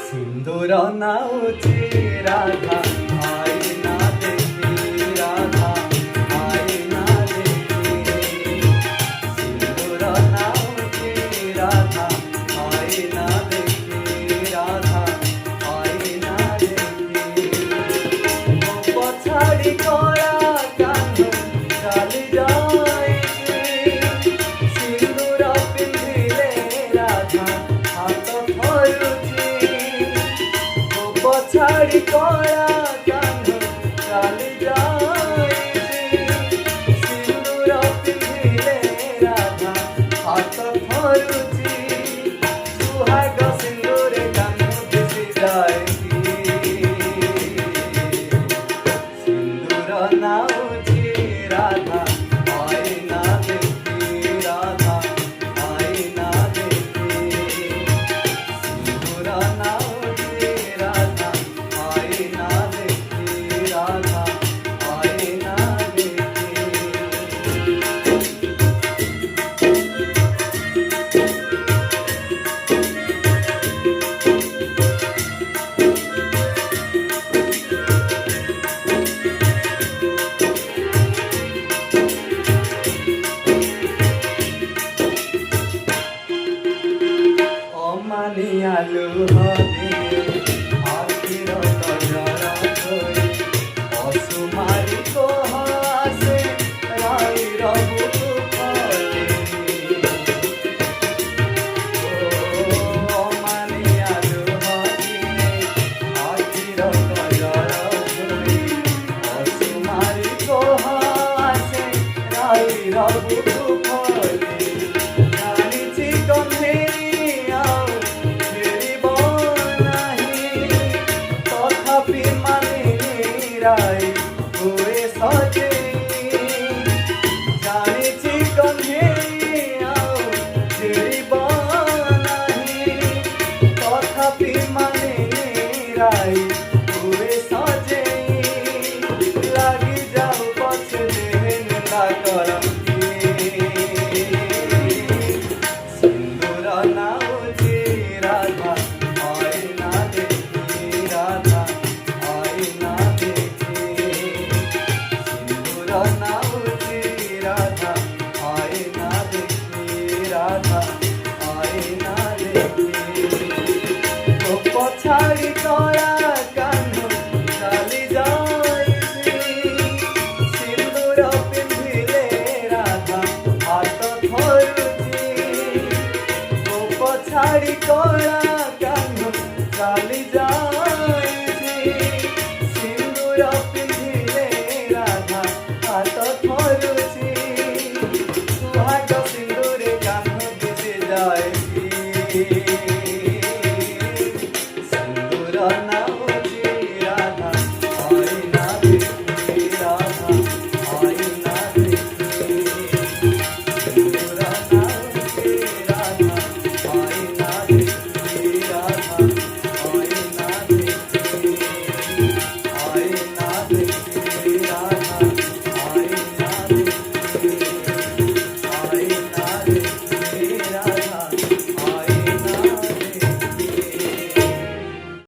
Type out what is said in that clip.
সিন্দুর নাউচি রাধা আয়না দেখি রাধা আয়না দেখি সিন্দুর নাউচি রাধা আয়না দেখি রাধা আয়না দেখি পছাড়ি করা কান্দ চালি যাইছি সিন্দুর পিন্ধিলে রাধা হাত ধরুছি পছাড়ি করা কান্দ চালি যাইছি সিন্দুর পিন্ধিলে রাধা হাত ধরুছি সুহাগ সিন্দুরে কান্দ দিশি যাইছি সিন্দুর নাউচি রাধা আয়না দেখি রাধা আয়না দেখি সিন্দুর নাউচি রাধা আয়না দেখি রাধা আয়না দেখি অমানিয়ালু হদে আখির কজরা থই অসুমারি কোহাসে রাই রবু ফলে অমানিয়ালু হদে আখির কজরা থই অসুমারি কোহাসে রাই রবু ফলে জানিছি গন্ধেরি রাই হয়ে সজে জানিছি গন্ধে ছেড়িব নাহি তথাপি মানে রাই হয়ে সজে লাগি যাও পছে দেহেন না করম সিন্দুর নাউচি রাধা আয়না দেখি রাধা আয়না নাউচি রাধা আয়না দেখি রাধা আয়না দেখি পছাড়ি করা কান্দ চালি যাইছি সিন্দুর পিন্ধিলে রাধা হাত ধরুছি পছাড়ি করা কান্দ চালি যাই